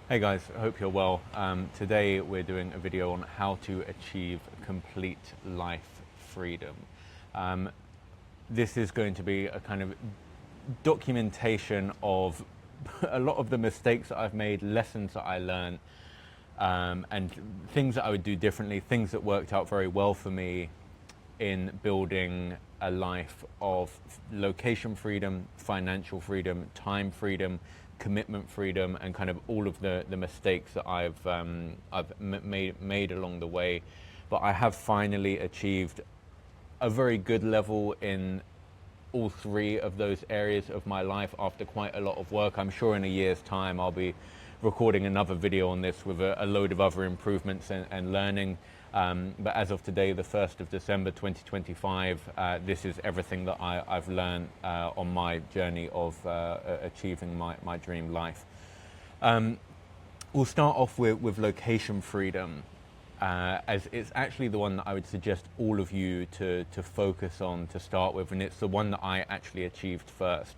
Hey guys, I hope you're well. Today we're doing a video on how to achieve complete life freedom. This is going to be a kind of documentation of a lot of the mistakes that I've made, lessons that I learned, and things that I would do differently, things that worked out very well for me in building a life of location freedom, financial freedom, time freedom, commitment freedom, and kind of all of the mistakes that I've made along the way. But I have finally achieved a very good level in all three of those areas of my life after quite a lot of work. I'm sure in a year's time I'll be recording another video on this with a load of other improvements and learning. But as of today, the 1st of December 2025, this is everything that I've learned on my journey of achieving my dream life. We'll start off with location freedom, as it's actually the one that I would suggest all of you to focus on to start with, and it's the one that I actually achieved first.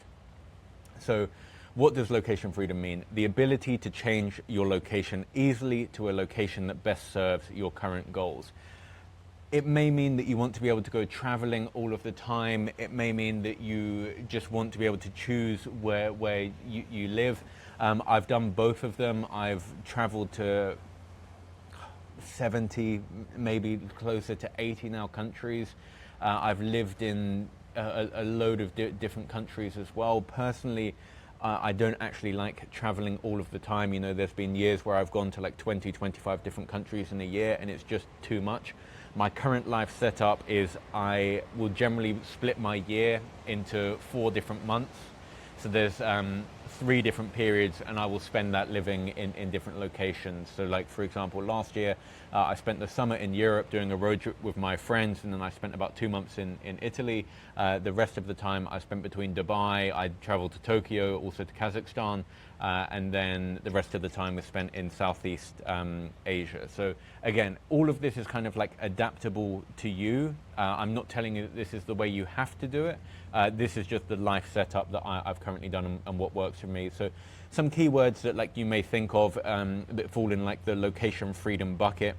So what does location freedom mean? The ability to change your location easily to a location that best serves your current goals. It may mean that you want to be able to go traveling all of the time. It may mean that you just want to be able to choose where you live. I've done both of them. I've traveled to 70, maybe closer to 80 now countries. I've lived in a load of different countries as well. Personally, I don't actually like traveling all of the time. You know, there's been years where I've gone to like 20, 25 different countries in a year, and it's just too much. My current life setup is I will generally split my year into 4 different months. So there's 3 different periods, and I will spend that living in different locations. So like, for example, last year I spent the summer in Europe doing a road trip with my friends, and then I spent about 2 months in Italy. The rest of the time I spent between Dubai, I traveled to Tokyo, also to Kazakhstan, and then the rest of the time was spent in Southeast Asia. So again, all of this is kind of like adaptable to you. I'm not telling you that this is the way you have to do it. This is just the life setup that I've currently done and what works for me. So some keywords that like you may think of that fall in like the location freedom bucket: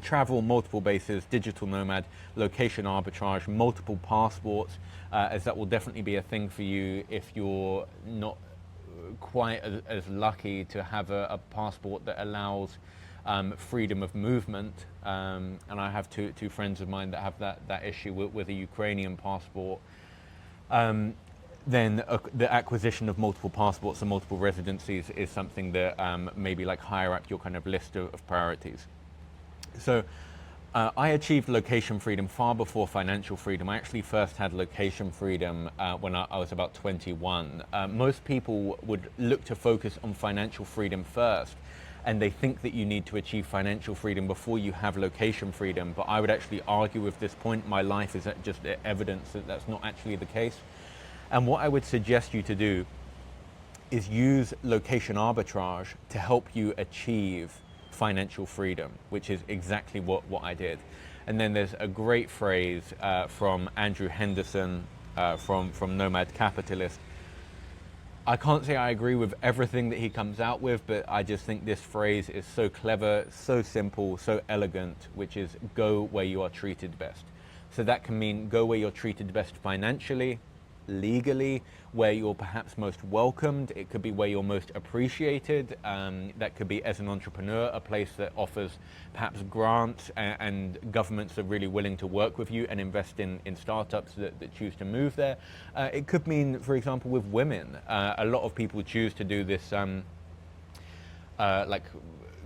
travel, multiple bases, digital nomad, location arbitrage, multiple passports, as that will definitely be a thing for you if you're not quite as lucky to have a passport that allows freedom of movement. And I have two friends of mine that have that issue with a Ukrainian passport. Then the acquisition of multiple passports and multiple residencies is something that maybe like higher up your kind of list of priorities. So I achieved location freedom far before financial freedom. I actually first had location freedom when I was about 21. Most people would look to focus on financial freedom first, and they think that you need to achieve financial freedom before you have location freedom. But I would actually argue with this point. My life is just evidence that that's not actually the case. And what I would suggest you to do is use location arbitrage to help you achieve financial freedom, which is exactly what I did. And then there's a great phrase from Andrew Henderson from Nomad Capitalist. I can't say I agree with everything that he comes out with, but I just think this phrase is so clever, so simple, so elegant, which is go where you are treated best. So that can mean go where you're treated best financially, legally, where you're perhaps most welcomed. It could be where you're most appreciated. That could be as an entrepreneur, a place that offers perhaps grants and governments are really willing to work with you and invest in startups that choose to move there. It could mean, for example, with women. A lot of people choose to do this like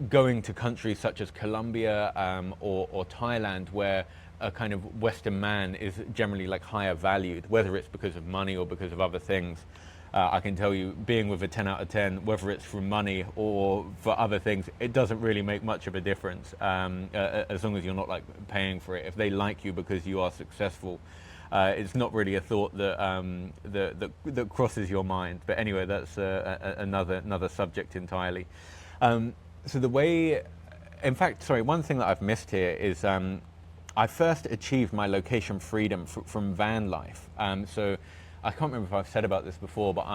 going to countries such as Colombia or Thailand, where a kind of Western man is generally like higher valued, whether it's because of money or because of other things. I can tell you, being with a 10 out of 10, whether it's for money or for other things, it doesn't really make much of a difference, as long as you're not like paying for it. If they like you because you are successful, it's not really a thought that crosses your mind. But anyway, that's another subject entirely. So the way, in fact, sorry, one thing that I've missed here is I first achieved my location freedom from van life. So I can't remember if I've said about this before, but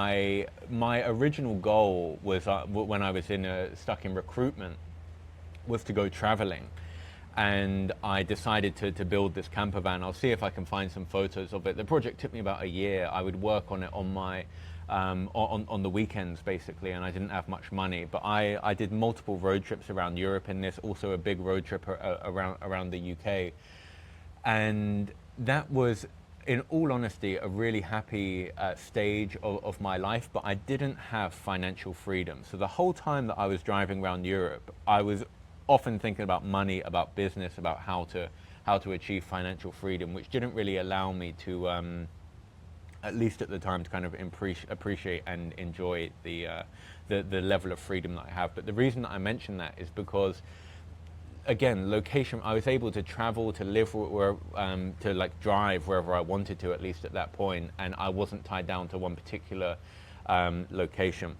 my original goal was when I was stuck in recruitment was to go traveling, and I decided to build this camper van. I'll see if I can find some photos of it. The project took me about a year. I would work on it on my on the weekends basically, and I didn't have much money, but I did multiple road trips around Europe in this, also a big road trip around the UK, and that was, in all honesty, a really happy stage of my life, but I didn't have financial freedom. So the whole time that I was driving around Europe, I was often thinking about money, about business, about how to achieve financial freedom, which didn't really allow me to, at least at the time, to kind of appreciate and enjoy the level of freedom that I have. But the reason that I mention that is because, again, location, I was able to travel, to live to like drive wherever I wanted to, at least at that point, and I wasn't tied down to one particular location.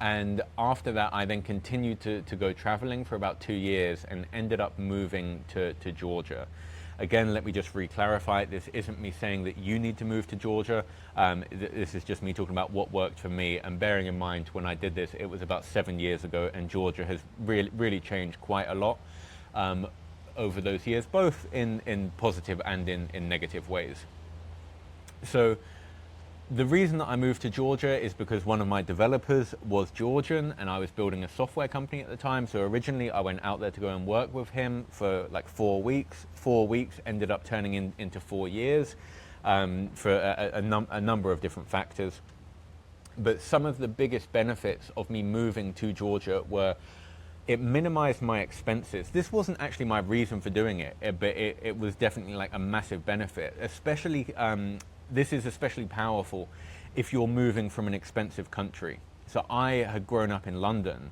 And after that, I then continued to go traveling for about 2 years and ended up moving to Georgia. Again, let me just re-clarify, this isn't me saying that you need to move to Georgia. This is just me talking about what worked for me, and bearing in mind when I did this, it was about 7 years ago, and Georgia has really changed quite a lot over those years, both in positive and in negative ways. So the reason that I moved to Georgia is because one of my developers was Georgian, and I was building a software company at the time. So originally I went out there to go and work with him for like 4 weeks. 4 weeks ended up turning into 4 years for a number of different factors. But some of the biggest benefits of me moving to Georgia were it minimized my expenses. This wasn't actually my reason for doing it, but it was definitely like a massive benefit, especially this is especially powerful if you're moving from an expensive country. So I had grown up in London,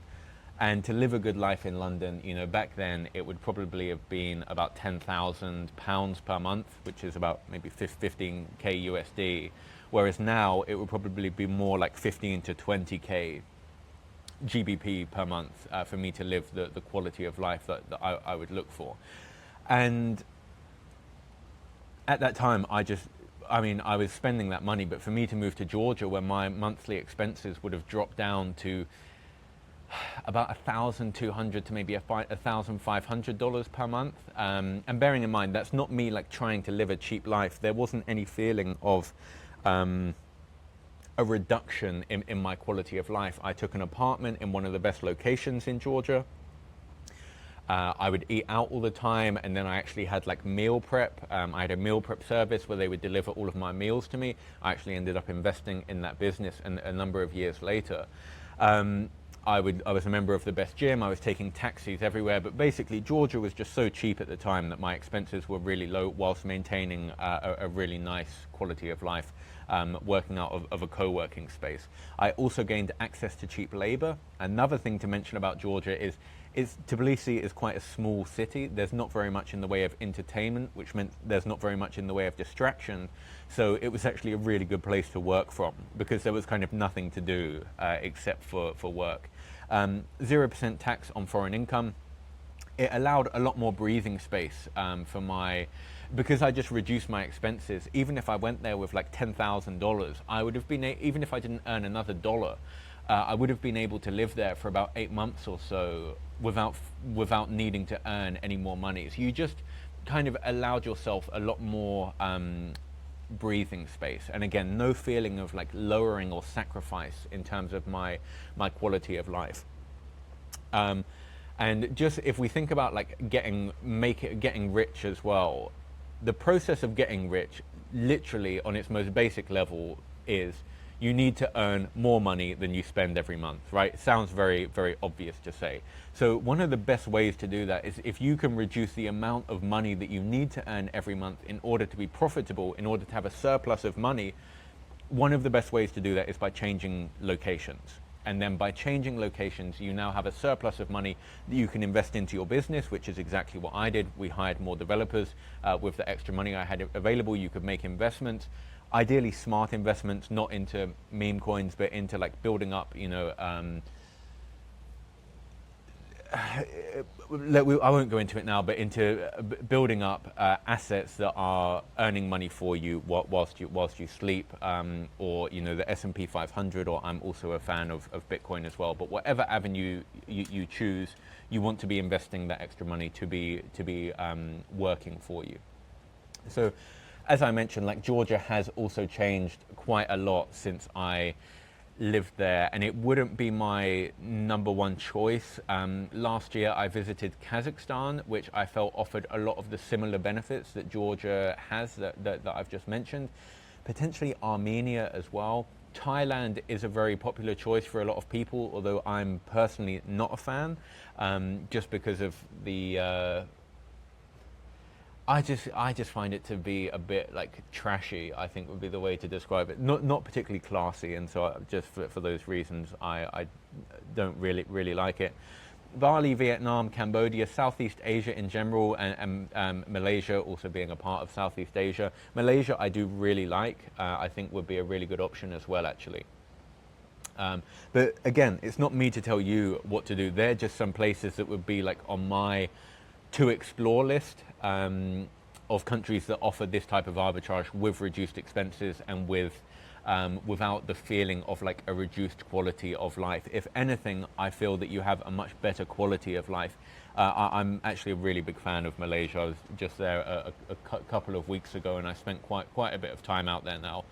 and to live a good life in London, you know, back then it would probably have been about £10,000 per month, which is about maybe 15k USD, whereas now it would probably be more like 15 to 20k GBP per month for me to live the quality of life that I would look for. And at that time, I was spending that money, but for me to move to Georgia, where my monthly expenses would have dropped down to about $1,200 to maybe $1,500 per month, and bearing in mind that's not me like trying to live a cheap life. There wasn't any feeling of a reduction in my quality of life. I took an apartment in one of the best locations in Georgia. I would eat out all the time, and then I actually had like meal prep. I had a meal prep service where they would deliver all of my meals to me. I actually ended up investing in that business, and a number of years later, I was a member of the best gym. I was taking taxis everywhere, but basically Georgia was just so cheap at the time that my expenses were really low whilst maintaining a really nice quality of life, working out of a co-working space. I also gained access to cheap labor. Another thing to mention about Georgia is Tbilisi is quite a small city. There's not very much in the way of entertainment, which meant there's not very much in the way of distraction. So it was actually a really good place to work from because there was kind of nothing to do except for work. 0% tax on foreign income. It allowed a lot more breathing space because I just reduced my expenses. Even if I went there with like $10,000, I would have been, even if I didn't earn another dollar, I would have been able to live there for about 8 months or so without needing to earn any more money. So you just kind of allowed yourself a lot more breathing space, and again, no feeling of like lowering or sacrifice in terms of my quality of life. And just if we think about like getting rich as well, the process of getting rich, literally on its most basic level, is you need to earn more money than you spend every month, right? It sounds very, very obvious to say. So one of the best ways to do that is if you can reduce the amount of money that you need to earn every month in order to be profitable, in order to have a surplus of money. One of the best ways to do that is by changing locations. And then by changing locations, you now have a surplus of money that you can invest into your business, which is exactly what I did. We hired more developers. With the extra money I had available, you could make investments. Ideally smart investments, not into meme coins, but into like building up, I won't go into it now, but into building up assets that are earning money for you whilst you sleep, or the S&P 500, or I'm also a fan of Bitcoin as well. But whatever avenue you choose, you want to be investing that extra money to be working for you. So, as I mentioned, like Georgia has also changed quite a lot since I lived there, and it wouldn't be my number one choice. Last year I visited Kazakhstan, which I felt offered a lot of the similar benefits that Georgia has that I've just mentioned. Potentially Armenia as well. Thailand is a very popular choice for a lot of people, although I'm personally not a fan, just because of the I just find it to be a bit like trashy, I think would be the way to describe it. Not particularly classy, and so just for those reasons, I don't really like it. Bali, Vietnam, Cambodia, Southeast Asia in general, and Malaysia also being a part of Southeast Asia. Malaysia I do really like. I think would be a really good option as well, actually. But again, it's not me to tell you what to do. They're just some places that would be like on my to explore list of countries that offer this type of arbitrage with reduced expenses and without the feeling of like a reduced quality of life. If anything, I feel that you have a much better quality of life. I'm actually a really big fan of Malaysia. I was just there a couple of weeks ago, and I spent quite a bit of time out there now.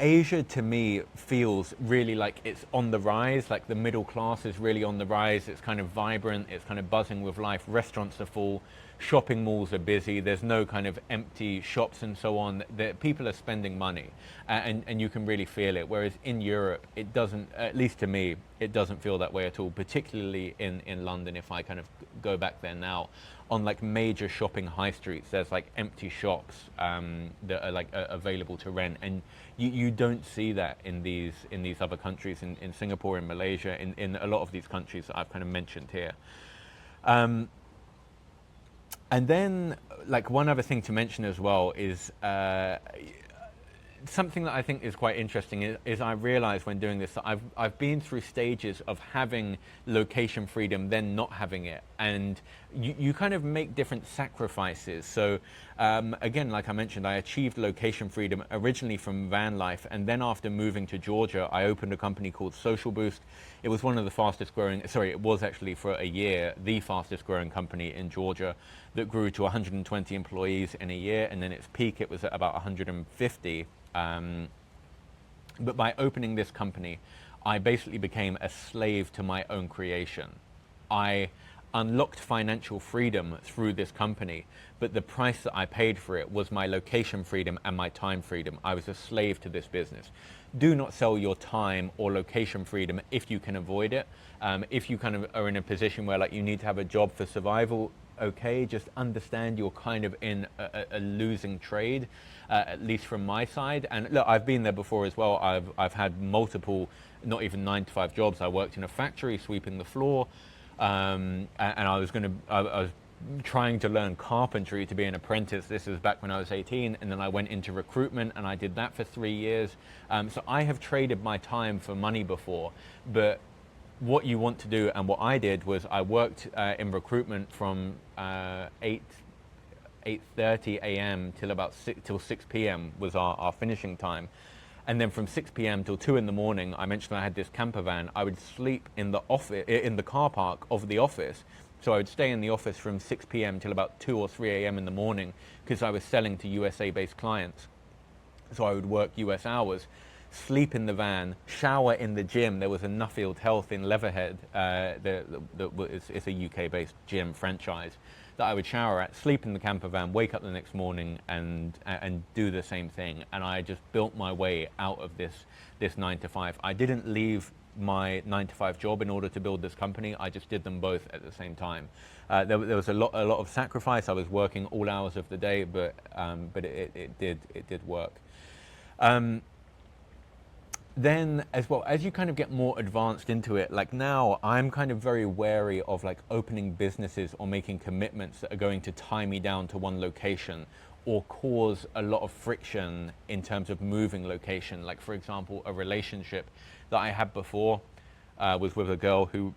Asia to me feels really like it's on the rise, like the middle class is really on the rise. It's kind of vibrant, it's kind of buzzing with life. Restaurants are full, shopping malls are busy, there's no kind of empty shops and so on. People are spending money, and you can really feel it. Whereas in Europe, it doesn't, at least to me, it doesn't feel that way at all, particularly in London. If I kind of go back there now, on like major shopping high streets, there's like empty shops that are like available to rent, and you don't see that in these other countries, in Singapore, in Malaysia, in a lot of these countries that I've kind of mentioned here. And then like one other thing to mention as well is something that I think is quite interesting is I realized when doing this that I've been through stages of having location freedom, then not having it, and you kind of make different sacrifices. So again, like I mentioned, I achieved location freedom originally from van life, and then after moving to Georgia, I opened a company called Social Boost. It was one of the fastest growing, sorry, it was actually for a year the fastest growing company in Georgia, that grew to 120 employees in a year, and then its peak it was at about 150. But by opening this company, I basically became a slave to my own creation. I unlocked financial freedom through this company, but the price that I paid for it was my location freedom and my time freedom. I was a slave to this business. Do not sell your time or location freedom if you can avoid it. If you kind of are in a position where like you need to have a job for survival, okay, just understand you're kind of in a losing trade, at least from my side. And look, I've been there before as well. I've had multiple, not even 9-to-5 jobs. I worked in a factory sweeping the floor, and I was trying to learn carpentry to be an apprentice. This was back when I was 18, and then I went into recruitment and I did that for 3 years. So I have traded my time for money before, but what you want to do, and what I did, was I worked in recruitment from 8:30 a.m. till about 6 p.m. was our finishing time. And then from 6 p.m. till 2 in the morning, I mentioned I had this camper van. I would sleep in the office, in the car park of the office. So I would stay in the office from 6 p.m. till about 2 or 3 a.m. in the morning, because I was selling to USA-based clients. So I would work US hours, sleep in the van, shower in the gym. There was a Nuffield Health in Leatherhead. It's a UK-based gym franchise that I would shower at, sleep in the camper van, wake up the next morning and do the same thing. And I just built my way out of this 9-to-5. I didn't leave my 9-to-5 job in order to build this company. I just did them both at the same time. There was a lot of sacrifice. I was working all hours of the day, but it did work. Then as well, as you kind of get more advanced into it, like now I'm kind of very wary of like opening businesses or making commitments that are going to tie me down to one location or cause a lot of friction in terms of moving location. Like for example, a relationship that I had before was with a girl who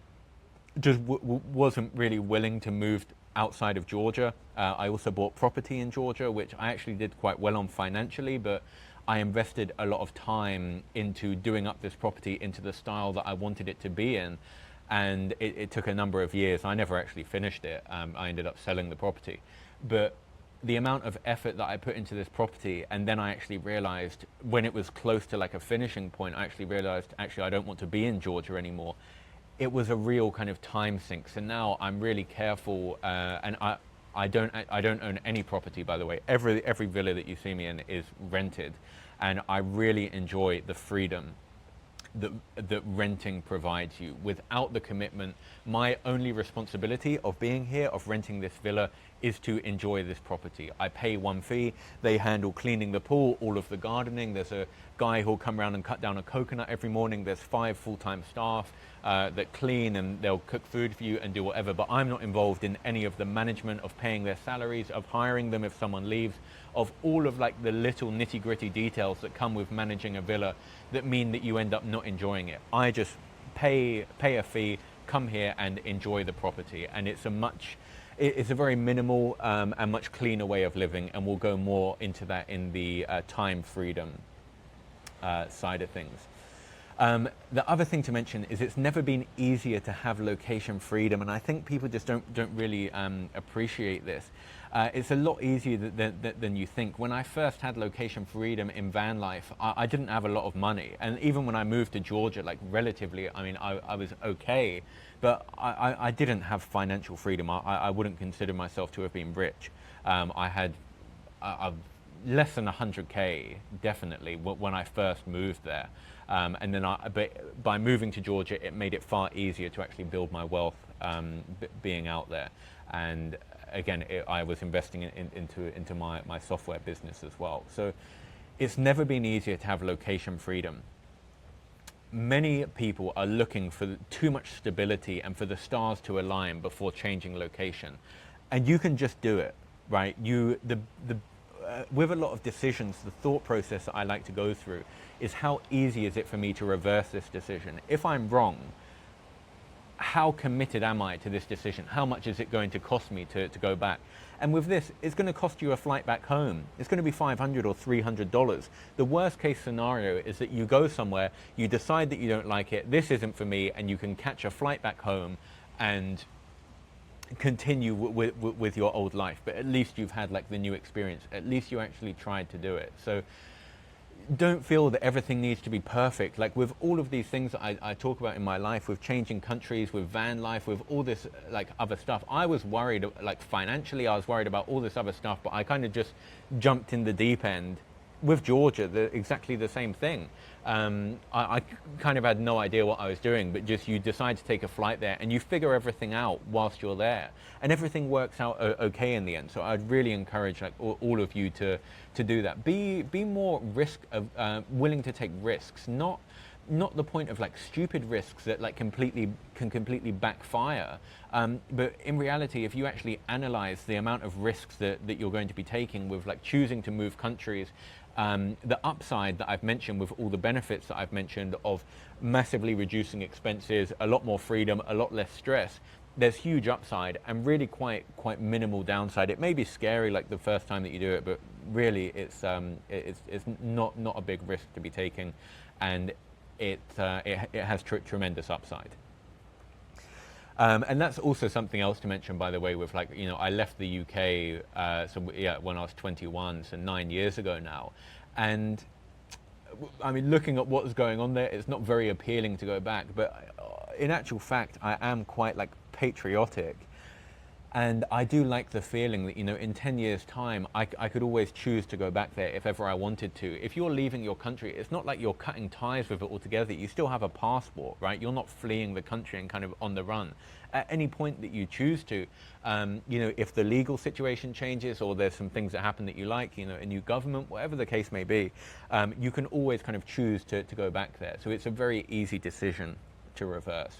just wasn't really willing to move outside of Georgia. I also bought property in Georgia, which I actually did quite well on financially, but I invested a lot of time into doing up this property into the style that I wanted it to be in. And it took a number of years. I never actually finished it. I ended up selling the property. But the amount of effort that I put into this property, and then I actually realized when it was close to like a finishing point, I actually realized actually I don't want to be in Georgia anymore. It was a real kind of time sink. So now I'm really careful, and I don't own any property, by the way. Every villa that you see me in is rented, and I really enjoy the freedom that renting provides you without the commitment. My only responsibility of being here, of renting this villa, is to enjoy this property. I pay one fee. They handle cleaning the pool, all of the gardening. There's a guy who'll come around and cut down a coconut every morning. There's 5 full-time staff that clean, and they'll cook food for you and do whatever. But I'm not involved in any of the management of paying their salaries, of hiring them if someone leaves, of all of like the little nitty-gritty details that come with managing a villa that mean that you end up not enjoying it. I just pay a fee, come here and enjoy the property, and it's a very minimal and much cleaner way of living, and we'll go more into that in the time freedom side of things. The other thing to mention is it's never been easier to have location freedom, and I think people just don't really appreciate this. It's a lot easier than you think. When I first had location freedom in van life, I didn't have a lot of money, and even when I moved to Georgia, like relatively, I mean, I was okay, but I didn't have financial freedom. I wouldn't consider myself to have been rich. I had less than 100K, definitely, when I first moved there. And then but by moving to Georgia, it made it far easier to actually build my wealth being out there. And again, I was investing into my software business as well. So it's never been easier to have location freedom. Many people are looking for too much stability and for the stars to align before changing location. And you can just do it, right? With a lot of decisions, the thought process that I like to go through is how easy is it for me to reverse this decision? If I'm wrong, how committed am I to this decision? How much is it going to cost me to go back? And with this, it's going to cost you a flight back home. It's going to be $500 or $300. The worst case scenario is that you go somewhere, you decide that you don't like it, this isn't for me, and you can catch a flight back home and continue with your old life. But at least you've had like the new experience. At least you actually tried to do it. So don't feel that everything needs to be perfect. Like with all of these things that I talk about in my life, with changing countries, with van life, with all this like other stuff, I was worried, like financially, I was worried about all this other stuff, but I kind of just jumped in the deep end. With Georgia, exactly the same thing. I kind of had no idea what I was doing, but just you decide to take a flight there and you figure everything out whilst you're there, and everything works out okay in the end. So I'd really encourage like all of you to do that. Be more willing to take risks, not the point of like stupid risks that like can completely backfire. But in reality, if you actually analyze the amount of risks that you're going to be taking with like choosing to move countries, the upside that I've mentioned with all the benefits that I've mentioned of massively reducing expenses, a lot more freedom, a lot less stress, there's huge upside and really quite minimal downside. It may be scary like the first time that you do it, but really it's not a big risk to be taking, and it has tremendous upside. And that's also something else to mention, by the way, with like, you know, I left the UK when I was 21, so 9 years ago now. And I mean, looking at what's going on there, it's not very appealing to go back. But in actual fact, I am quite like patriotic. And I do like the feeling that, you know, in 10 years' time, I could always choose to go back there if ever I wanted to. If you're leaving your country, it's not like you're cutting ties with it altogether. You still have a passport, right? You're not fleeing the country and kind of on the run. At any point that you choose to, you know, if the legal situation changes or there's some things that happen that you like, you know, a new government, whatever the case may be, you can always kind of choose to go back there. So it's a very easy decision to reverse.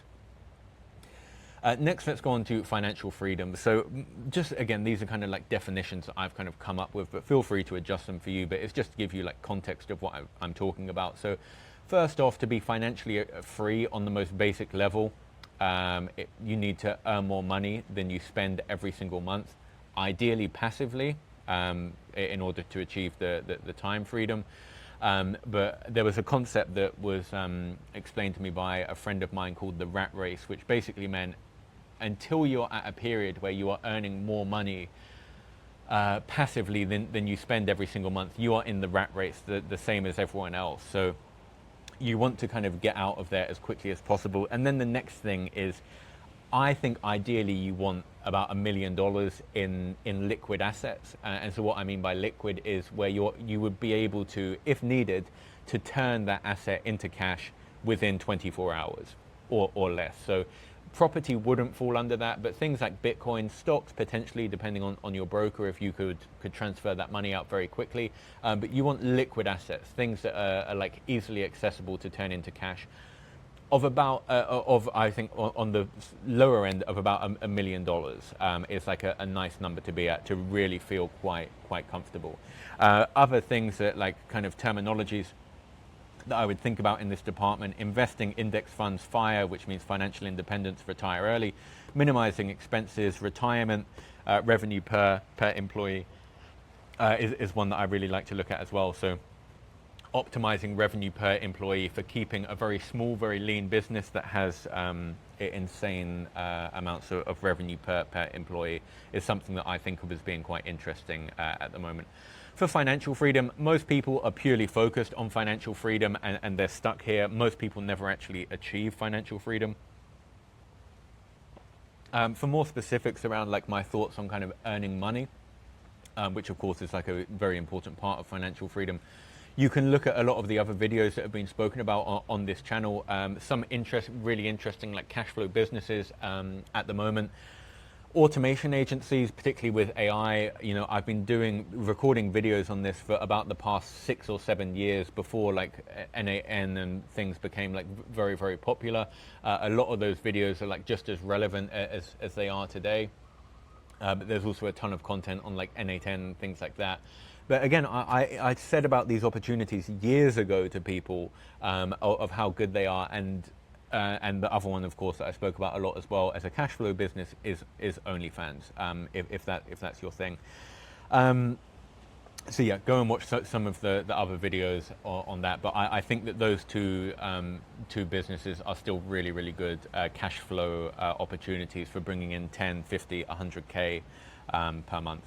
Next, let's go on to financial freedom. So just again, these are kind of like definitions that I've kind of come up with, but feel free to adjust them for you. But it's just to give you like context of what I'm talking about. So first off, to be financially free on the most basic level, You need to earn more money than you spend every single month, ideally passively, in order to achieve the time freedom. But there was a concept that was explained to me by a friend of mine called the rat race, which basically meant until you're at a period where you are earning more money passively than you spend every single month, you are in the rat race, the same as everyone else. So you want to kind of get out of there as quickly as possible. And then the next thing is, I think ideally you want about $1 million in liquid assets. And so what I mean by liquid is where you would be able to, if needed, to turn that asset into cash within 24 hours or less. So property wouldn't fall under that, but things like Bitcoin, stocks potentially, depending on your broker, if you could transfer that money out very quickly. But you want liquid assets, things that are like easily accessible to turn into cash. Of about, I think on the lower end of about $1 million is like a nice number to be at to really feel quite comfortable. Other things that like kind of terminologies that I would think about in this department: investing, index funds, FIRE, which means financial independence, retire early, minimizing expenses, retirement, revenue per employee is one that I really like to look at as well. So optimizing revenue per employee for keeping a very small, very lean business that has insane amounts of revenue per employee is something that I think of as being quite interesting at the moment. For financial freedom, most people are purely focused on financial freedom and they're stuck here. Most people never actually achieve financial freedom. For more specifics around like my thoughts on kind of earning money, which of course is like a very important part of financial freedom, you can look at a lot of the other videos that have been spoken about on this channel. Some really interesting like cash flow businesses at the moment. Automation agencies, particularly with AI, I've been recording videos on this for about the past 6 or 7 years before like NAN and things became like very, very popular. A lot of those videos are like just as relevant as they are today. But there's also a ton of content on like N8N and things like that. But again, I said about these opportunities years ago to people of how good they are, and the other one, of course, that I spoke about a lot as well as a cash flow business is OnlyFans, if that's your thing. So yeah, go and watch some of the other videos on that. But I think that those two businesses are still really, really good cash flow opportunities for bringing in 10, 50, 100K per month.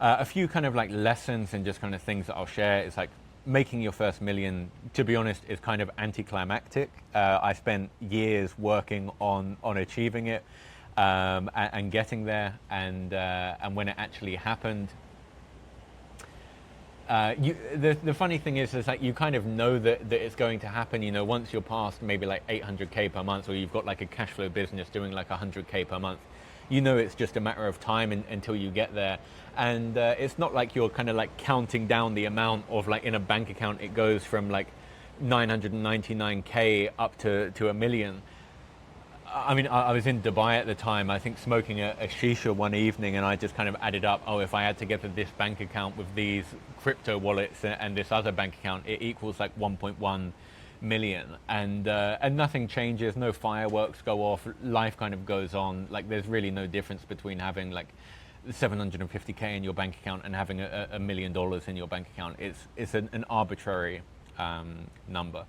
A few kind of like lessons and just kind of things that I'll share is like making your first million, to be honest, is kind of anticlimactic. I spent years working on achieving it and getting there, and when it actually happened, the funny thing is like you kind of know that it's going to happen. Once you're past maybe like 800K per month, or you've got like a cash flow business doing like 100K per month, it's just a matter of time until you get there. And it's not like you're kind of like counting down the amount of like in a bank account it goes from like 999K up to $1 million. I mean, I was in Dubai at the time, I think, smoking a shisha one evening, and I just kind of added up, if I had to get to this bank account with these crypto wallets and this other bank account, it equals like 1.1 million, and nothing changes, no fireworks go off, life kind of goes on. Like there's really no difference between having like 750K in your bank account and having $1 million in your bank account. It's an arbitrary number.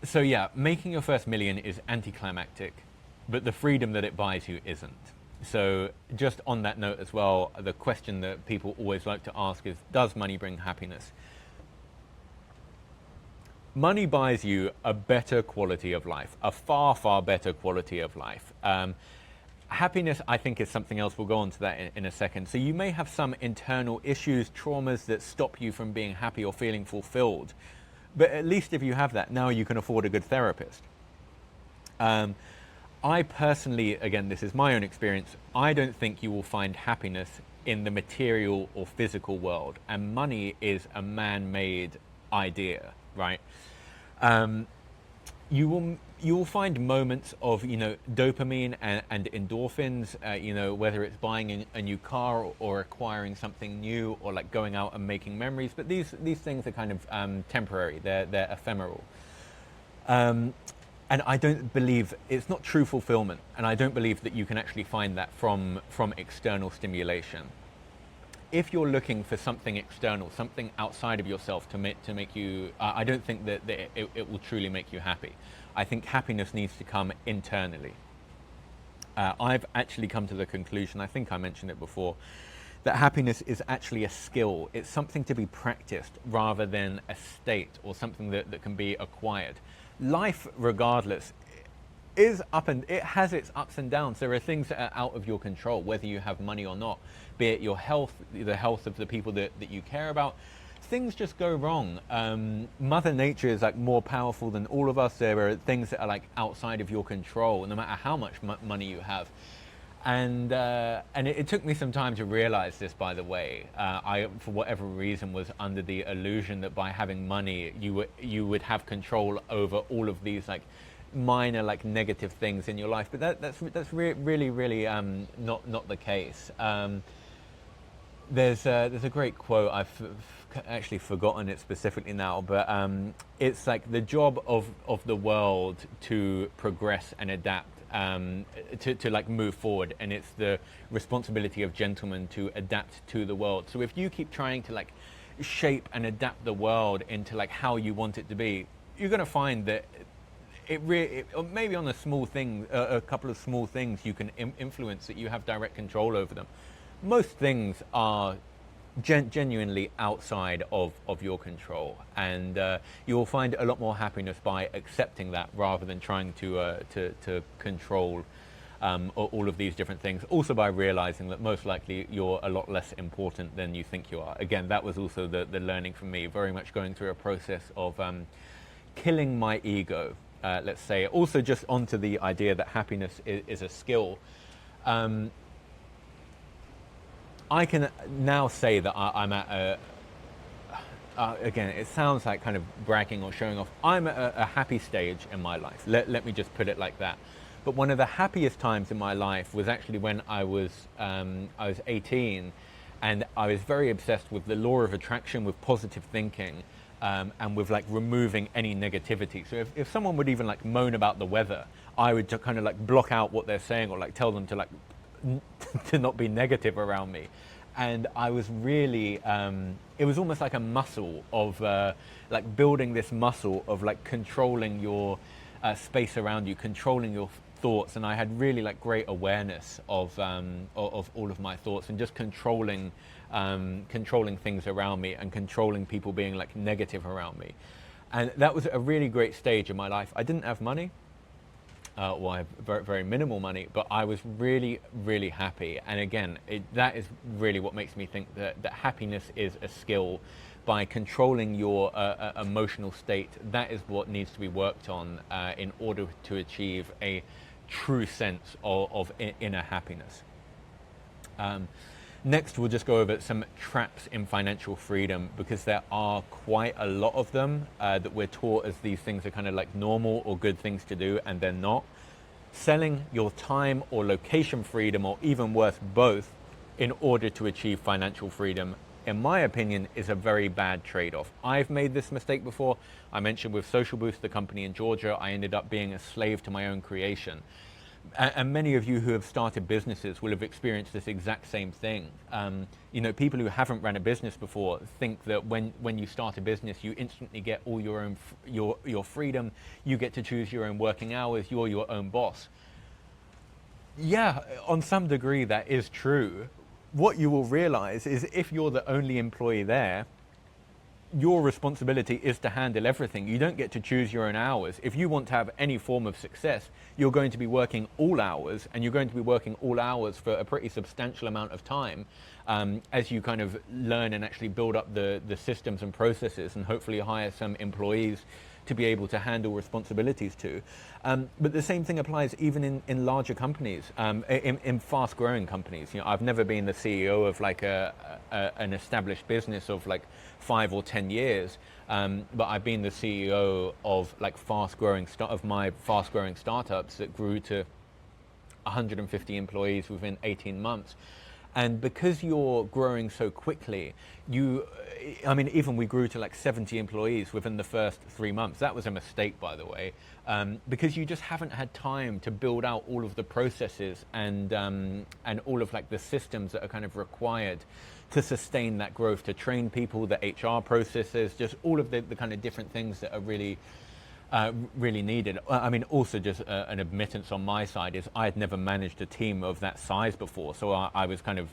So yeah, making your first million is anticlimactic, but the freedom that it buys you isn't. So just on that note as well, the question that people always like to ask is, does money bring happiness? Money buys you a better quality of life, a far, far better quality of life. Happiness, I think, is something else. We'll go on to that in a second. So you may have some internal issues, traumas that stop you from being happy or feeling fulfilled. But at least if you have that, now you can afford a good therapist. I personally, again, this is my own experience, I don't think you will find happiness in the material or physical world. And money is a man-made idea, right? You will find moments of dopamine and endorphins, whether it's buying a new car or acquiring something new, or like going out and making memories. But these things are kind of temporary. They're ephemeral. And I don't believe, it's not true fulfillment, and I don't believe that you can actually find that from external stimulation. If you're looking for something external, something outside of yourself to make you, I don't think that it will truly make you happy. I think happiness needs to come internally. I've actually come to the conclusion, I think I mentioned it before, that happiness is actually a skill. It's something to be practiced rather than a state or something that can be acquired. Life, regardless, is up and it has its ups and downs. There are things that are out of your control, whether you have money or not, be it your health, the health of the people that you care about. Things just go wrong. Mother Nature is like more powerful than all of us. There are things that are like outside of your control, no matter how much money you have. And it took me some time to realize this, by the way. I, for whatever reason, was under the illusion that by having money, you would have control over all of these like minor like negative things in your life. But that's really not the case. There's a great quote. I've actually forgotten it specifically now, but it's like the job of the world to progress and adapt. To like move forward, and it's the responsibility of gentlemen to adapt to the world. So if you keep trying to like shape and adapt the world into like how you want it to be, you're going to find that maybe on a small thing, a couple of small things you can influence, that you have direct control over them. Most things are genuinely outside of your control, and you will find a lot more happiness by accepting that rather than trying to control all of these different things. Also by realizing that most likely you're a lot less important than you think you are. Again, that was also the learning for me, very much going through a process of killing my ego, let's say. Also just onto the idea that happiness is a skill. I can now say that I'm at again, it sounds like kind of bragging or showing off. I'm at a happy stage in my life. Let me just put it like that. But one of the happiest times in my life was actually when I was 18, and I was very obsessed with the law of attraction, with positive thinking, and with like removing any negativity. So if someone would even like moan about the weather, I would just kind of like block out what they're saying, or like tell them to like to not be negative around me. And I was really, it was almost like a muscle of like building this muscle of like controlling your space around you, controlling your thoughts. And I had really like great awareness of all of my thoughts, and just controlling things around me, and controlling people being like negative around me. And that was a really great stage in my life. I didn't have money. Well, I have very, very minimal money, but I was really, really happy. And again, that is really what makes me think that happiness is a skill. By controlling your emotional state, that is what needs to be worked on in order to achieve a true sense of inner happiness. Next, we'll just go over some traps in financial freedom, because there are quite a lot of them that we're taught as these things are kind of like normal or good things to do, and they're not. Selling your time or location freedom, or even worse, both, in order to achieve financial freedom, in my opinion, is a very bad trade-off. I've made this mistake before. I mentioned with Social Boost, the company in Georgia, I ended up being a slave to my own creation. And many of you who have started businesses will have experienced this exact same thing. You know, people who haven't run a business before think that when you start a business, you instantly get all your own your freedom. You get to choose your own working hours. You're your own boss. Yeah, on some degree that is true. What you will realize is if you're the only employee there, your responsibility is to handle everything. You don't get to choose your own hours. If you want to have any form of success, you're going to be working all hours, and you're going to be working all hours for a pretty substantial amount of time as you kind of learn and actually build up the systems and processes, and hopefully hire some employees to be able to handle responsibilities too. But the same thing applies even in larger companies, in fast-growing companies. You know, I've never been the CEO of like an established business of like 5 or 10 years, but I've been the CEO of like my fast-growing startups that grew to 150 employees within 18 months. And because you're growing so quickly, I mean, even we grew to like 70 employees within the first 3 months. That was a mistake, by the way, because you just haven't had time to build out all of the processes and all of like the systems that are kind of required to sustain that growth, to train people, the HR processes, just all of the kind of different things that are really really needed. I mean, also just an admittance on my side is I had never managed a team of that size before, so I was kind of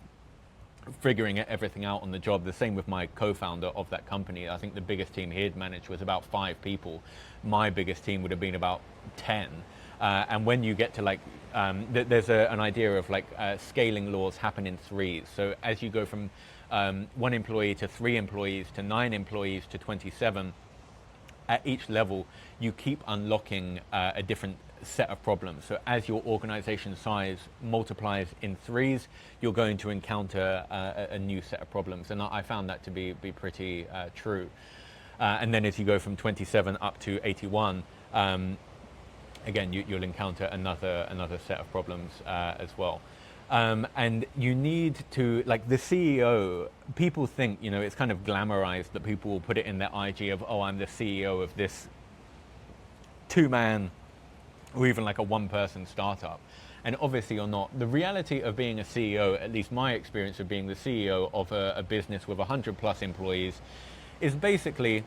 figuring everything out on the job. The same with my co-founder of that company. I think the biggest team he had managed was about 5 people. My biggest team would have been about 10. And when you get to like, there's an idea of like scaling laws happen in threes. So as you go from 1 employee to 3 employees to 9 employees to 27, at each level, you keep unlocking a different set of problems. So as your organization size multiplies in threes, you're going to encounter a new set of problems. And I found that to be pretty true. And then as you go from 27 up to 81, again, you'll encounter another set of problems as well. And you need to, like the CEO, people think, you know, it's kind of glamorized that people will put it in their IG of, oh, I'm the CEO of this 2-man or even like a 1-person startup. And obviously you're not. The reality of being a CEO, at least my experience of being the CEO of a business with 100+ employees, is basically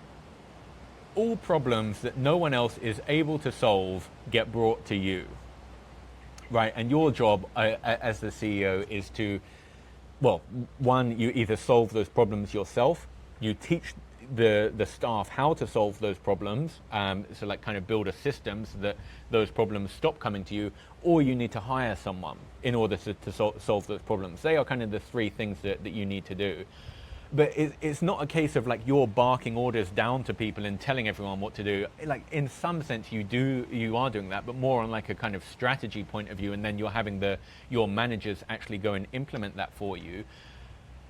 all problems that no one else is able to solve get brought to you. Right, and your job as the CEO is to, well, one, you either solve those problems yourself, you teach the staff how to solve those problems, so like kind of build a system so that those problems stop coming to you, or you need to hire someone in order to solve those problems. They are kind of the 3 things that you need to do. But it's not a case of like you're barking orders down to people and telling everyone what to do. Like in some sense you are doing that, but more on like a kind of strategy point of view, and then you're having your managers actually go and implement that for you.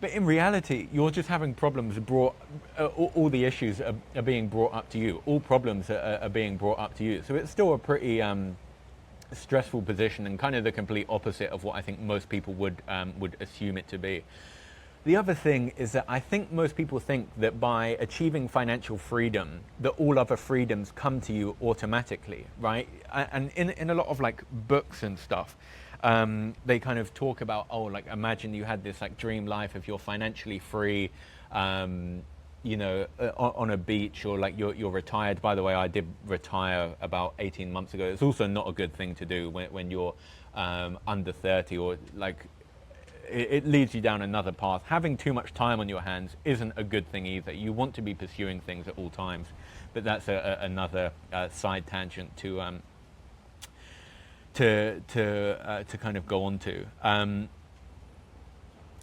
But in reality, you're just having problems brought, all the issues are being brought up to you. All problems are being brought up to you. So it's still a pretty stressful position, and kind of the complete opposite of what I think most people would assume it to be. The other thing is that I think most people think that by achieving financial freedom, that all other freedoms come to you automatically, right? And in a lot of like books and stuff, they kind of talk about, oh, like imagine you had this like dream life if you're financially free, you know, on a beach, or like you're retired. By the way, I did retire about 18 months ago. It's also not a good thing to do when you're under 30, or like, it leads you down another path. Having too much time on your hands isn't a good thing either. You want to be pursuing things at all times, but that's another side tangent to kind of go on to.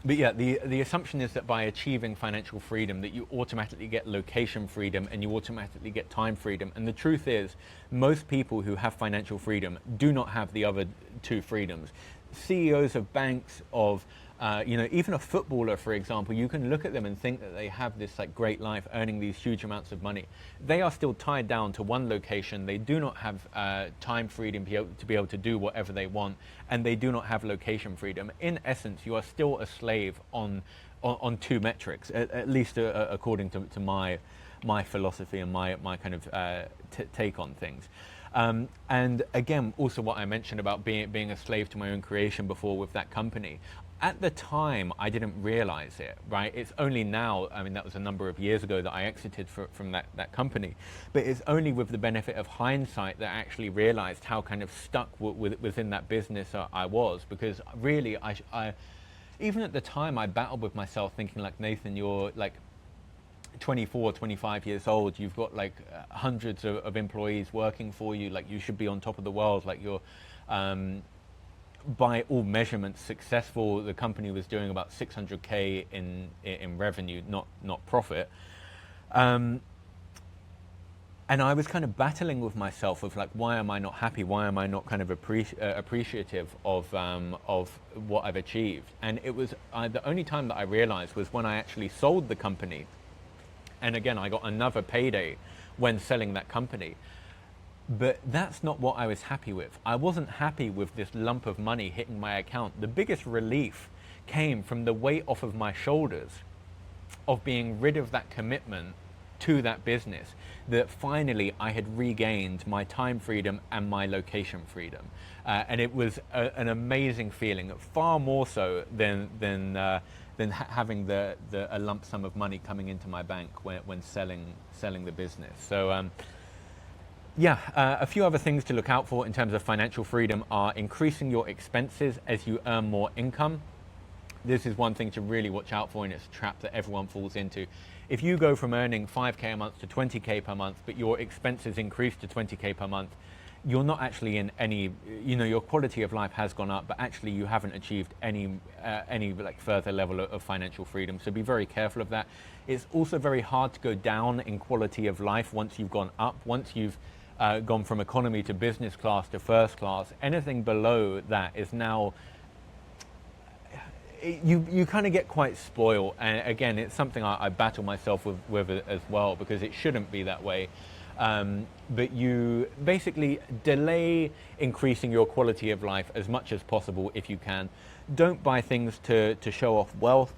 But yeah, the assumption is that by achieving financial freedom, that you automatically get location freedom and you automatically get time freedom. And the truth is, most people who have financial freedom do not have the other 2 freedoms. CEOs of banks, of you know, even a footballer, for example, you can look at them and think that they have this like great life, earning these huge amounts of money. They are still tied down to one location. They do not have time freedom to be able to do whatever they want, and they do not have location freedom. In essence, you are still a slave on 2 metrics, at least according to my philosophy and my kind of take on things. And again, also what I mentioned about being a slave to my own creation before with that company. At the time, I didn't realize it, right? It's only now, I mean, that was a number of years ago that I exited from that company. But it's only with the benefit of hindsight that I actually realized how kind of stuck within that business I was. Because really, I even at the time, I battled with myself thinking like, Nathan, you're like 24, 25 years old, you've got like hundreds of employees working for you, like you should be on top of the world, like you're by all measurements successful. The company was doing about 600K in revenue, not profit. And I was kind of battling with myself of like, why am I not happy? Why am I not kind of appreciative of what I've achieved? And it was the only time that I realized was when I actually sold the company. And again, I got another payday when selling that company. But that's not what I was happy with. I wasn't happy with this lump of money hitting my account. The biggest relief came from the weight off of my shoulders of being rid of that commitment to that business, that finally I had regained my time freedom and my location freedom. And it was an amazing feeling, far more so than having a lump sum of money coming into my bank when selling the business. So yeah, a few other things to look out for in terms of financial freedom are increasing your expenses as you earn more income. This is one thing to really watch out for, and it's a trap that everyone falls into. If you go from earning 5K a month to 20K per month, but your expenses increase to 20K per month, you're not actually in any, your quality of life has gone up, but actually you haven't achieved any like further level of financial freedom. So be very careful of that. It's also very hard to go down in quality of life once you've gone up. Once you've gone from economy to business class to first class, anything below that is now, you kind of get quite spoiled. And again, it's something I battle myself with as well, because it shouldn't be that way. But you basically delay increasing your quality of life as much as possible if you can. Don't buy things to show off wealth.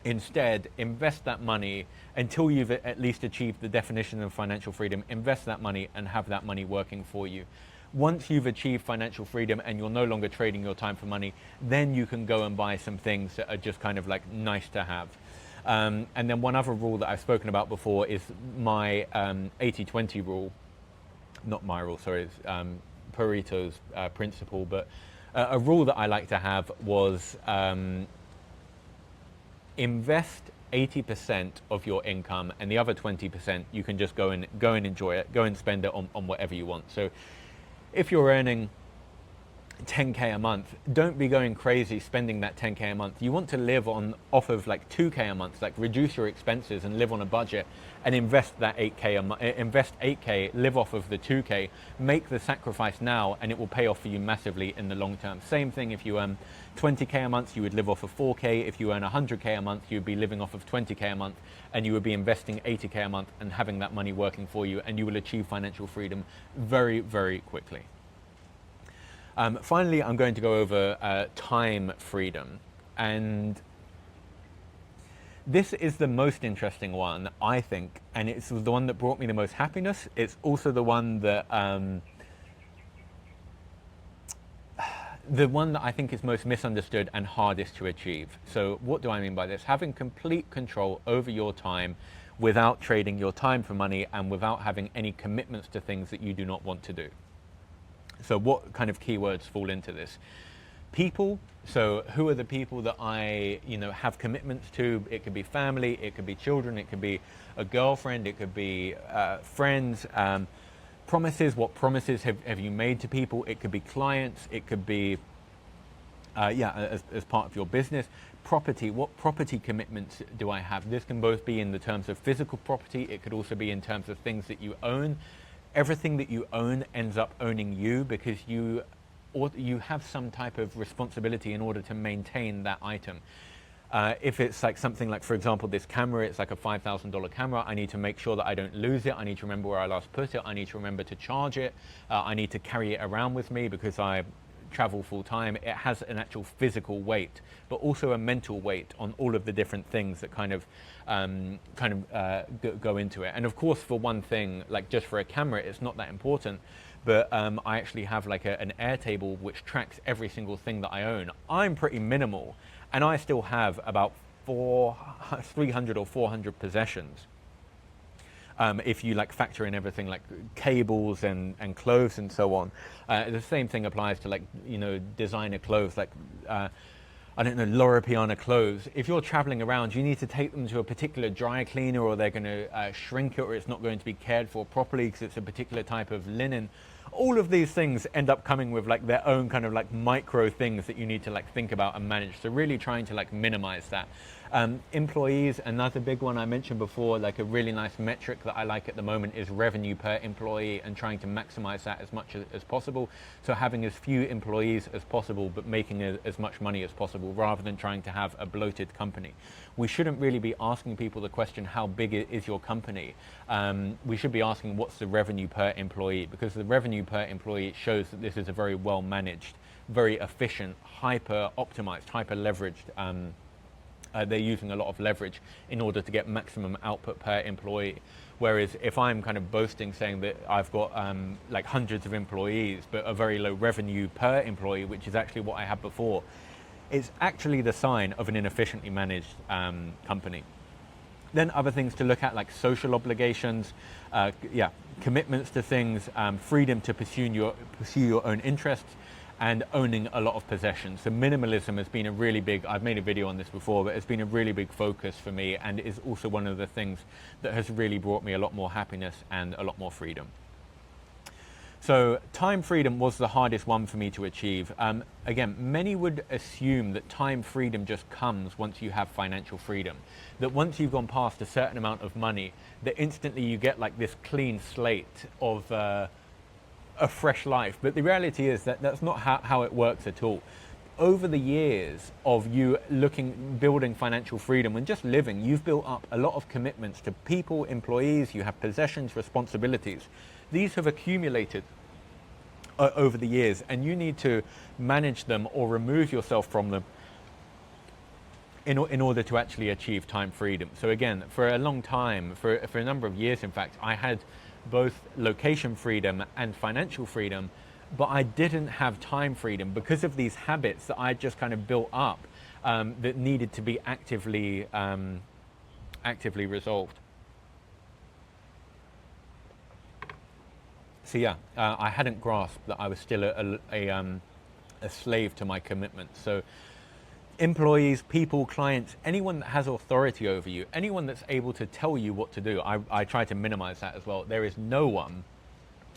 Instead, invest that money until you've at least achieved the definition of financial freedom. Invest that money and have that money working for you. Once you've achieved financial freedom and you're no longer trading your time for money, then you can go and buy some things that are just kind of like nice to have. And then one other rule that I've spoken about before is my 80-20 rule. Not my rule, sorry, it's Pareto's principle. But a rule that I like to have was invest 80% of your income, and the other 20% you can just go and enjoy it, go and spend it on whatever you want. So if you're earning 10K a month, don't be going crazy spending that 10K a month. You want to live off of like 2K a month, like reduce your expenses and live on a budget, and invest that 8K a month, invest 8K, live off of the 2K, make the sacrifice now, and it will pay off for you massively in the long term. Same thing if you earn 20K a month, you would live off of 4K. If you earn 100K a month, you'd be living off of 20K a month, and you would be investing 80K a month and having that money working for you, and you will achieve financial freedom very, very quickly. Finally, I'm going to go over time freedom. And this is the most interesting one, I think, and it's the one that brought me the most happiness. It's also the one that I think is most misunderstood and hardest to achieve. So what do I mean by this? Having complete control over your time without trading your time for money and without having any commitments to things that you do not want to do. So what kind of keywords fall into this? People. So who are the people that I, have commitments to? It could be family, it could be children, it could be a girlfriend, it could be friends. Promises. What promises have you made to people? It could be clients. It could be, as part of your business. Property. What property commitments do I have? This can both be in the terms of physical property. It could also be in terms of things that you own. Everything that you own ends up owning you, because you have some type of responsibility in order to maintain that item. If it's like something like, for example, this camera, it's like a $5,000 camera. I need to make sure that I don't lose it. I need to remember where I last put it. I need to remember to charge it. I need to carry it around with me because I travel full time. It has an actual physical weight, but also a mental weight on all of the different things that kind of go into it. And of course, for one thing, like just for a camera, it's not that important. But I actually have like an Airtable which tracks every single thing that I own. I'm pretty minimal, and I still have about 300 or 400 possessions. If you like factor in everything like cables and clothes and so on. The same thing applies to like, designer clothes, like, I don't know, Laura Piana clothes. If you're traveling around, you need to take them to a particular dry cleaner, or they're going to shrink it, or it's not going to be cared for properly because it's a particular type of linen. All of these things end up coming with like their own kind of like micro things that you need to like think about and manage. So really trying to like minimize that. Employees, another big one I mentioned before, like a really nice metric that I like at the moment is revenue per employee, and trying to maximize that as much as possible. So having as few employees as possible, but making as much money as possible, rather than trying to have a bloated company. We shouldn't really be asking people the question, how big is your company? We should be asking, what's the revenue per employee? Because the revenue per employee shows that this is a very well managed very efficient, hyper optimized, hyper leveraged. They're using a lot of leverage in order to get maximum output per employee. Whereas if I'm kind of boasting, saying that I've got like hundreds of employees, but a very low revenue per employee, which is actually what I had before, it's actually the sign of an inefficiently managed company. Then other things to look at, like social obligations, commitments to things, freedom to pursue your own interests, and owning a lot of possessions. So minimalism has been a really big, I've made a video on this before, but it's been a really big focus for me, and is also one of the things that has really brought me a lot more happiness and a lot more freedom. So time freedom was the hardest one for me to achieve. Again, many would assume that time freedom just comes once you have financial freedom. That once you've gone past a certain amount of money, that instantly you get like this clean slate of a fresh life. But the reality is that that's not how it works at all. Over the years of you building financial freedom and just living, you've built up a lot of commitments to people, employees, you have possessions, responsibilities. These have accumulated over the years, and you need to manage them or remove yourself from them in order to actually achieve time freedom. So again, for a long time, for a number of years in fact, I had both location freedom and financial freedom, but I didn't have time freedom because of these habits that I just kind of built up that needed to be actively resolved. So yeah, I hadn't grasped that I was still a slave to my commitments. So employees, people, clients, anyone that has authority over you, anyone that's able to tell you what to do, I try to minimize that as well. There is no one,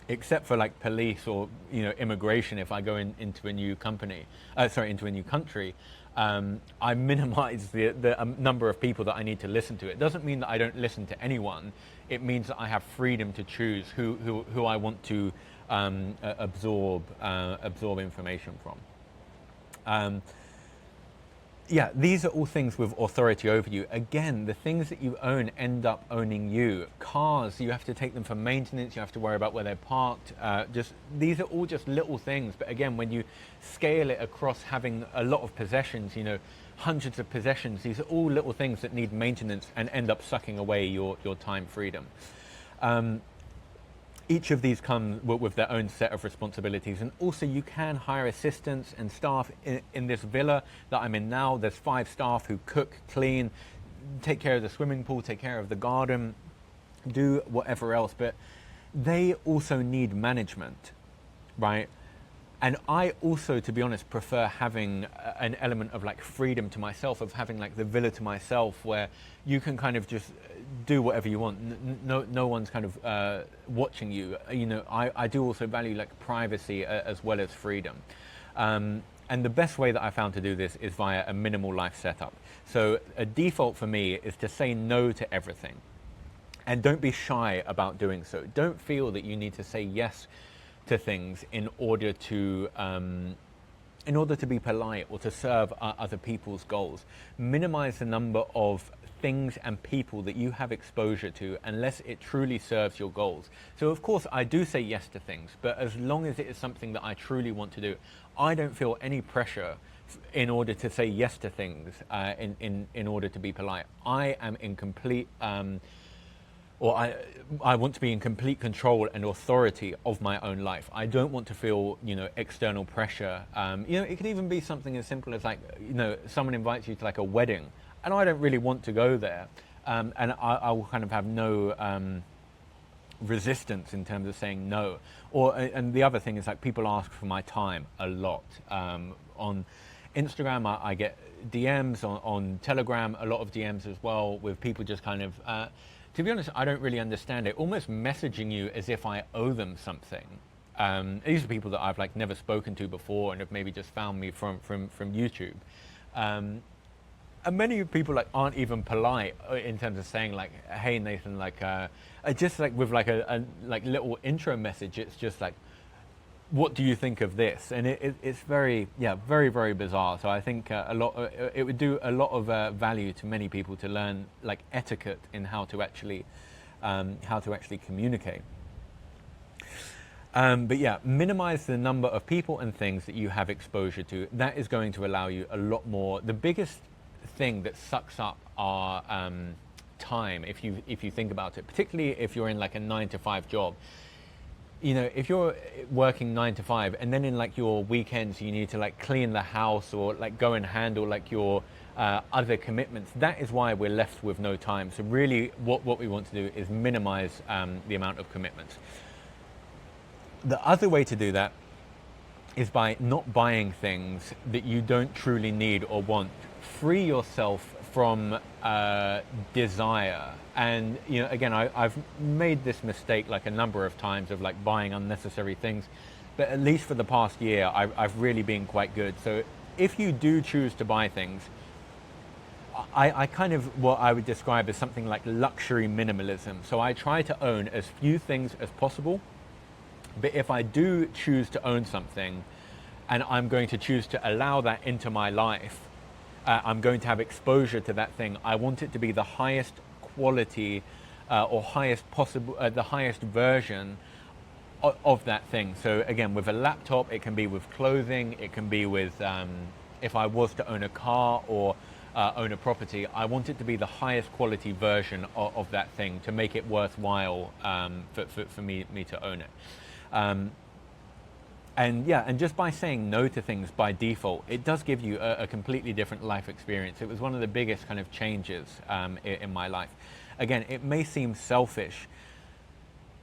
except for like police or immigration, if I go into a new company, into a new country, I minimize the number of people that I need to listen to. It doesn't mean that I don't listen to anyone. It means that I have freedom to choose who I want to absorb information from. These are all things with authority over you. Again, the things that you own end up owning you. Cars, you have to take them for maintenance, you have to worry about where they're parked. These are all just little things, but again, when you scale it across having a lot of possessions, hundreds of possessions, these are all little things that need maintenance and end up sucking away your time freedom. Each of these come with their own set of responsibilities, and also you can hire assistants and staff. In this villa that I'm in now, there's 5 staff who cook, clean, take care of the swimming pool, take care of the garden, do whatever else, but they also need management, right? And I also, to be honest, prefer having an element of like freedom to myself, of having like the villa to myself, where you can kind of just do whatever you want. No one's kind of watching you. I do also value like privacy as well as freedom. And the best way that I found to do this is via a minimal life setup. So a default for me is to say no to everything. And don't be shy about doing so. Don't feel that you need to say yes to things in order to be polite or to serve other people's goals. Minimize the number of things and people that you have exposure to unless it truly serves your goals. So of course I do say yes to things, but as long as it is something that I truly want to do, I don't feel any pressure in order to say yes to things in order to be polite. I am in complete I want to be in complete control and authority of my own life. I don't want to feel, external pressure. It could even be something as simple as like, someone invites you to like a wedding, and I don't really want to go there, and I will kind of have no resistance in terms of saying no. And the other thing is like people ask for my time a lot. On Instagram, I get DMs, on Telegram, a lot of DMs as well, with people just kind of, to be honest, I don't really understand it, almost messaging you as if I owe them something. These are people that I've like never spoken to before and have maybe just found me from YouTube. And many people like aren't even polite in terms of saying like, hey Nathan, like just like with like a like little intro message, it's just like, what do you think of this? And it's very, very, very bizarre. So I think it would do a lot of value to many people to learn like etiquette in how to actually communicate. But yeah, minimize the number of people and things that you have exposure to. That is going to allow you a lot more. The biggest thing that sucks up our time, if you think about it, particularly if you're in like a 9 to 5 job. You know, if you're working 9 to 5 and then in like your weekends you need to like clean the house or like go and handle like your other commitments, that is why we're left with no time. So really what we want to do is minimize the amount of commitments. The other way to do that is by not buying things that you don't truly need or want. Free yourself from desire. And you know, again, I've made this mistake like a number of times of like buying unnecessary things, but at least for the past year, I've really been quite good. So if you do choose to buy things, I kind of what I would describe as something like luxury minimalism. So I try to own as few things as possible, but if I do choose to own something and I'm going to choose to allow that into my life, I'm going to have exposure to that thing, I want it to be the highest quality or highest possible, the highest version of that thing. So again, with a laptop, it can be with clothing, it can be with, if I was to own a car or own a property, I want it to be the highest quality version of that thing to make it worthwhile for me to own it. And yeah, and just by saying no to things by default, it does give you a completely different life experience. It was one of the biggest kind of changes in my life. Again, it may seem selfish,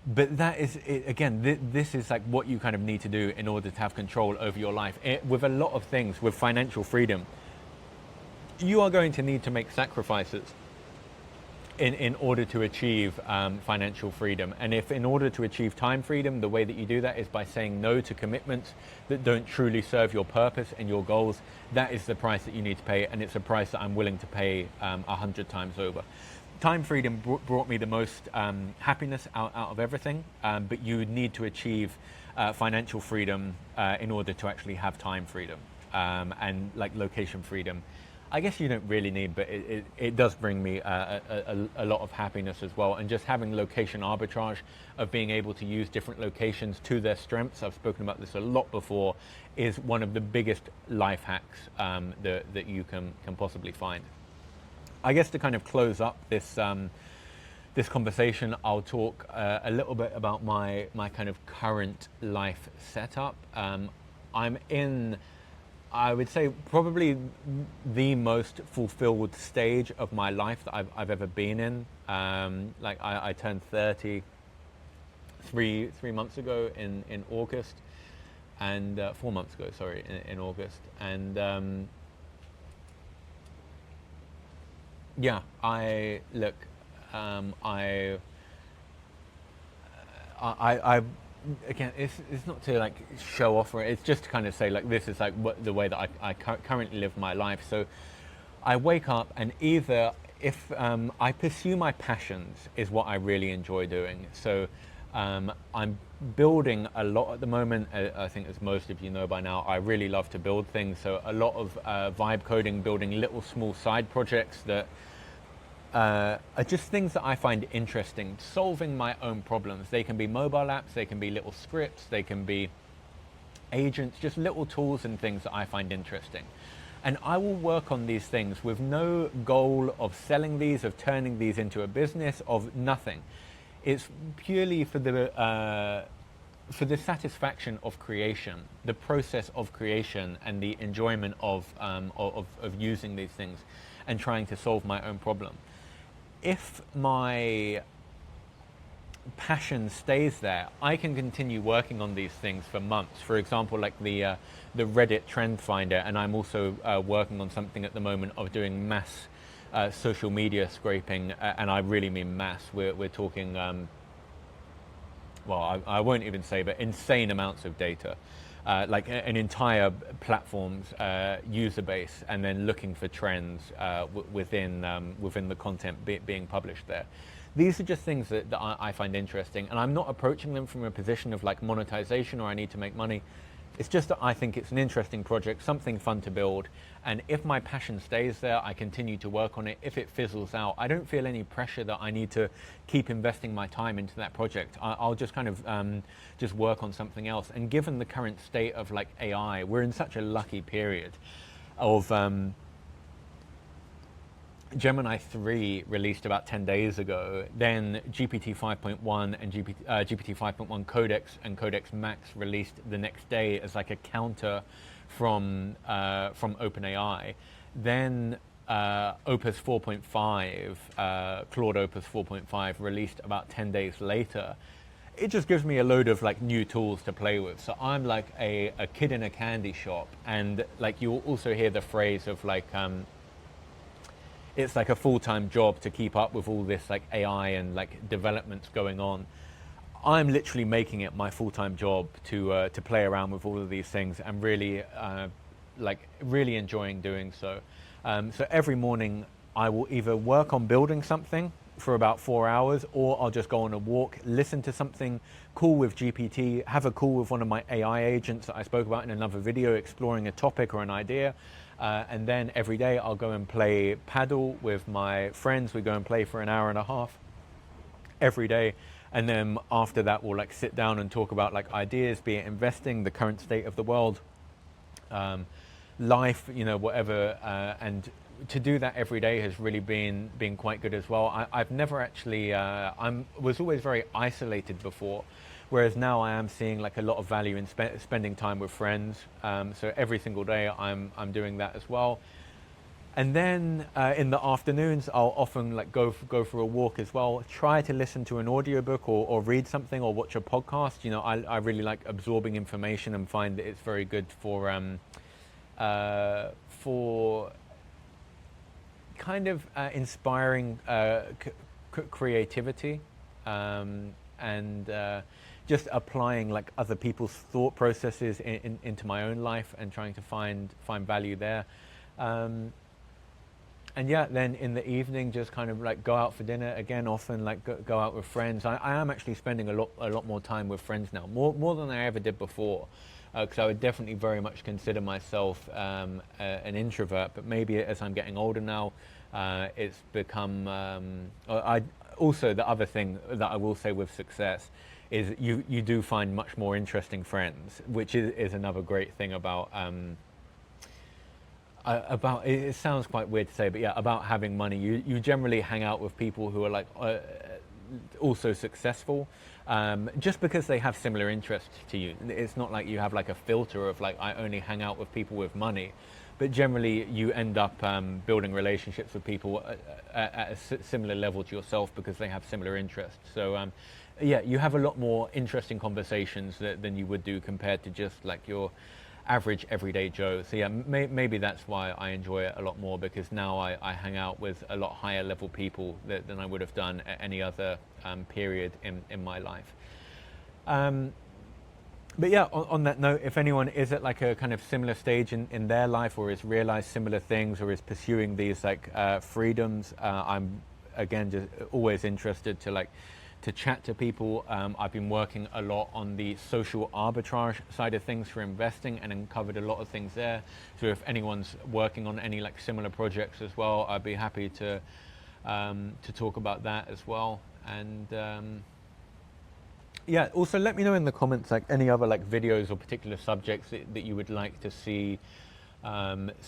but that is, again, this is like what you kind of need to do in order to have control over your life. With a lot of things, with financial freedom, you are going to need to make sacrifices in order to achieve financial freedom. And if in order to achieve time freedom, the way that you do that is by saying no to commitments that don't truly serve your purpose and your goals, that is the price that you need to pay, and it's a price that I'm willing to pay 100 times over. Time freedom brought me the most happiness out of everything, but you need to achieve financial freedom in order to actually have time freedom and like location freedom. I guess you don't really need, but it does bring me a lot of happiness as well. And just having location arbitrage, of being able to use different locations to their strengths, I've spoken about this a lot before, is one of the biggest life hacks that you can possibly find. I guess to kind of close up this this conversation, I'll talk a little bit about my kind of current life setup. I'm in, I would say, probably the most fulfilled stage of my life that I've ever been in. Like I turned 30 three months ago in August, and 4 months ago, sorry, in August. And yeah, I look, I again, it's not to like show off, or it's just to kind of say like this is like the way that I currently live my life. So I wake up, and either if I pursue my passions is what I really enjoy doing. So I'm building a lot at the moment. I think, as most of you know by now, I really love to build things. So a lot of vibe coding, building little small side projects that are just things that I find interesting, solving my own problems. They can be mobile apps, they can be little scripts, they can be agents, just little tools and things that I find interesting. And I will work on these things with no goal of selling these, of turning these into a business, of nothing. It's purely for the satisfaction of creation, the process of creation, and the enjoyment of using these things and trying to solve my own problem. If my passion stays there, I can continue working on these things for months. For example, like the Reddit trend finder, and I'm also working on something at the moment of doing mass social media scraping, and I really mean mass. We're talking, well, I won't even say, but insane amounts of data. Like an entire platform's user base, and then looking for trends within the content being published there. These are just things that I find interesting, and I'm not approaching them from a position of like monetization or I need to make money. It's just that I think it's an interesting project, something fun to build. And if my passion stays there, I continue to work on it. If it fizzles out, I don't feel any pressure that I need to keep investing my time into that project. I'll just kind of just work on something else. And given the current state of like AI, we're in such a lucky period of Gemini 3 released about 10 days ago. Then GPT 5.1 and GPT 5.1 Codex and Codex Max released the next day as like a counter from OpenAI. Then Opus 4.5, Claude Opus 4.5 released about 10 days later. It just gives me a load of like new tools to play with. So I'm like a kid in a candy shop, and like you'll also hear the phrase of like it's like a full-time job to keep up with all this like AI and like developments going on. I'm literally making it my full-time job to play around with all of these things, and really really enjoying doing so. So every morning I will either work on building something for about 4 hours, or I'll just go on a walk, listen to something cool with GPT, have a call with one of my AI agents that I spoke about in another video, exploring a topic or an idea. And then every day I'll go and play Padel with my friends. We go and play for an hour and a half every day. And then after that, we'll like sit down and talk about like ideas, be it investing, the current state of the world, life, you know, whatever. And to do that every day has really been quite good as well. I've never actually, was always very isolated before. Whereas now I am seeing like a lot of value in spending time with friends. So every single day I'm doing that as well. And then in the afternoons, I'll often like go for a walk as well. Try to listen to an audiobook or read something or watch a podcast. You know, I really like absorbing information and find that it's very good for kind of inspiring creativity and just applying like other people's thought processes into my own life and trying to find value there. And yeah, then in the evening, just kind of like go out for dinner again. Often like go out with friends. I am actually spending a lot more time with friends now, more than I ever did before. Because I would definitely very much consider myself an introvert, but maybe as I'm getting older now, it's become. Also, the other thing that I will say with success is you do find much more interesting friends, which is another great thing about it sounds quite weird to say, but yeah, about having money. You generally hang out with people who are like also successful, just because they have similar interests to you. It's not like you have like a filter of like I only hang out with people with money, but generally you end up building relationships with people at a similar level to yourself because they have similar interests. So yeah, you have a lot more interesting conversations than you would do compared to just like your average everyday Joe. So yeah, maybe that's why I enjoy it a lot more, because now I hang out with a lot higher level people than I would have done at any other period in my life. But yeah, on that note, if anyone is at like a kind of similar stage in their life, or has realized similar things, or is pursuing these like freedoms, I'm again just always interested to chat to people. I've been working a lot on the social arbitrage side of things for investing and uncovered a lot of things there. So if anyone's working on any like similar projects as well, I'd be happy to talk about that as well. And yeah, also let me know in the comments like any other like videos or particular subjects that you would like to see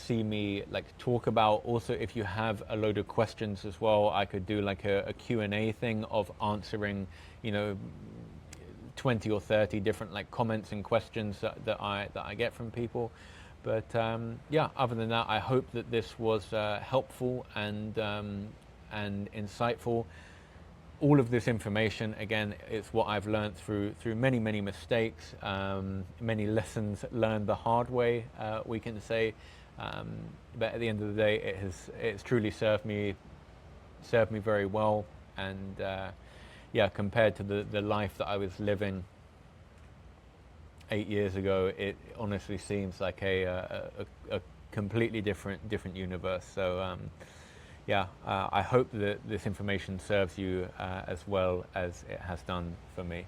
me like talk about. Also, if you have a load of questions as well, I could do like a Q&A thing of answering, you know, 20 or 30 different like comments and questions that I get from people. But yeah, other than that, I hope that this was helpful and insightful. All of this information, again, it's what I've learned through many mistakes, many lessons learned the hard way, we can say. But at the end of the day, it's truly served me very well. And yeah, compared to the life that I was living 8 years ago, it honestly seems like a completely different universe. So yeah, I hope that this information serves you as well as it has done for me.